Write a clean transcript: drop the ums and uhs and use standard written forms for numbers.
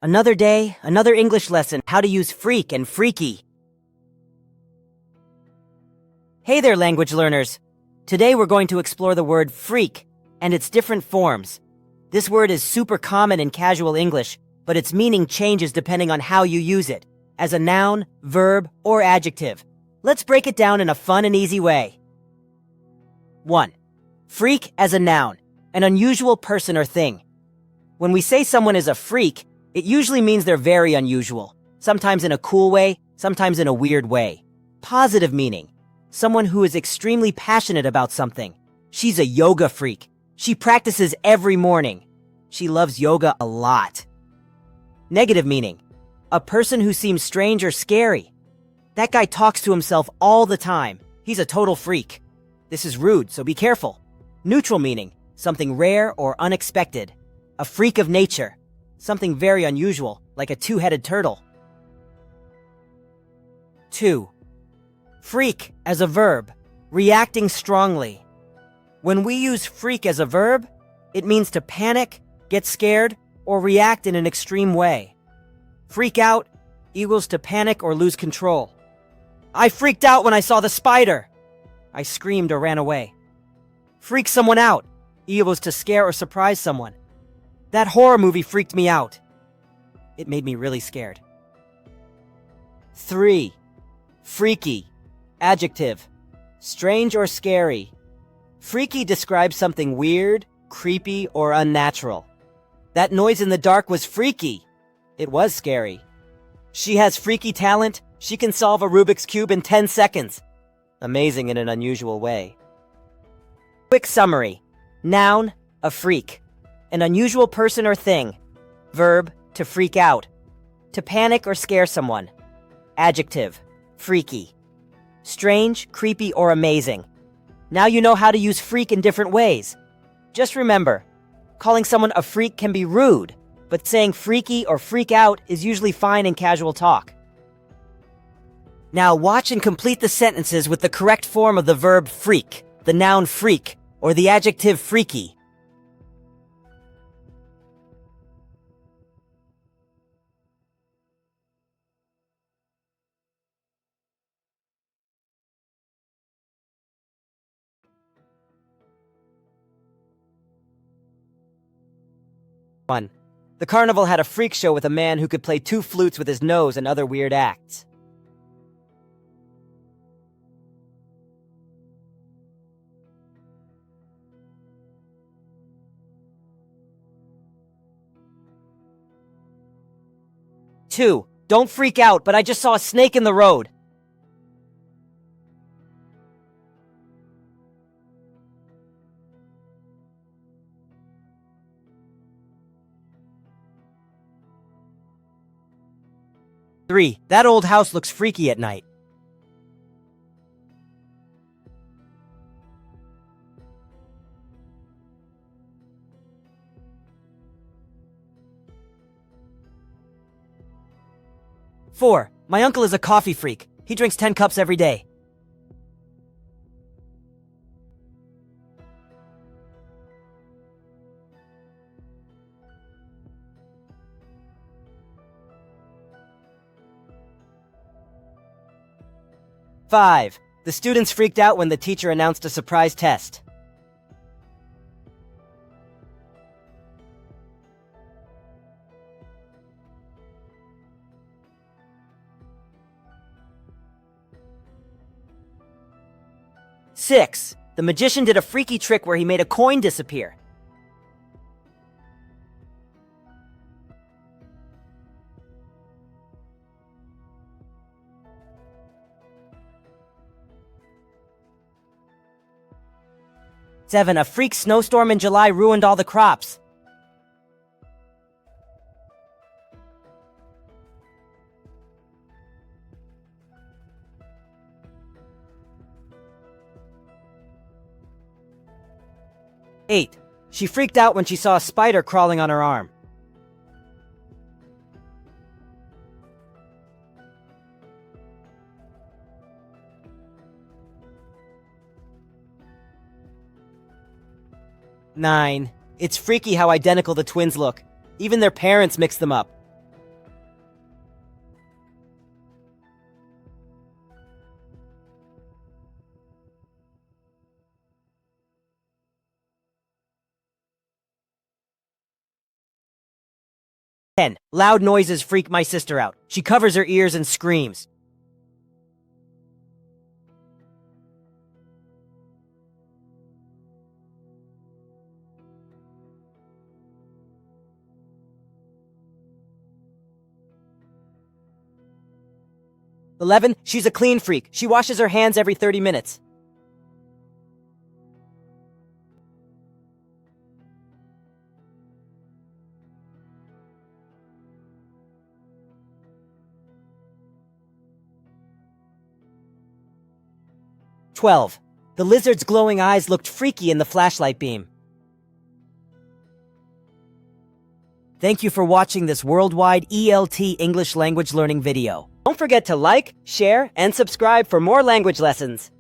Another day, another English lesson, how to use freak and freaky. Hey there, language learners. Today we're going to explore the word freak and its different forms. This word is super common in casual English, but its meaning changes depending on how you use it, as a noun, verb, or adjective. Let's break it down in a fun and easy way. 1. Freak as a noun, an unusual person or thing. When we say someone is a freak, it usually means they're very unusual, sometimes in a cool way, sometimes in a weird way. Positive meaning, someone who is extremely passionate about something. She's a yoga freak. She practices every morning. She loves yoga a lot. Negative meaning, a person who seems strange or scary. That guy talks to himself all the time. He's a total freak. This is rude, so be careful. Neutral meaning, something rare or unexpected. A freak of nature, something very unusual, like a two-headed turtle. 2. Freak as a verb, reacting strongly. When we use freak as a verb, it means to panic, get scared, or react in an extreme way. Freak out equals to panic or lose control. I freaked out when I saw the spider. I screamed or ran away. Freak someone out equals to scare or surprise someone. That horror movie freaked me out. It made me really scared. 3. Freaky. Adjective. Strange or scary. Freaky describes something weird, creepy, or unnatural. That noise in the dark was freaky. It was scary. She has freaky talent. She can solve a Rubik's Cube in 10 seconds. Amazing in an unusual way. Quick summary. Noun, a freak. An unusual person or thing. Verb, to freak out. To panic or scare someone. Adjective, freaky. Strange, creepy, or amazing. Now you know how to use freak in different ways. Just remember, calling someone a freak can be rude, but saying freaky or freak out is usually fine in casual talk. Now watch and complete the sentences with the correct form of the verb freak, the noun freak, or the adjective freaky. 1. The carnival had a freak show with a man who could play 2 flutes with his nose and other weird acts. 2. Don't freak out, but I just saw a snake in the road. 3. That old house looks freaky at night. 4. My uncle is a coffee freak. He drinks 10 cups every day. 5. The students freaked out when the teacher announced a surprise test. 6. The magician did a freaky trick where he made a coin disappear. 7. A freak snowstorm in July ruined all the crops. 8. She freaked out when she saw a spider crawling on her arm. 9. It's freaky how identical the twins look. Even their parents mixed them up. 10. Loud noises freak my sister out. She covers her ears and screams. 11. She's a clean freak. She washes her hands every 30 minutes. 12. The lizard's glowing eyes looked freaky in the flashlight beam. Thank you for watching this worldwide ELT English language learning video. Don't forget to like, share, and subscribe for more language lessons.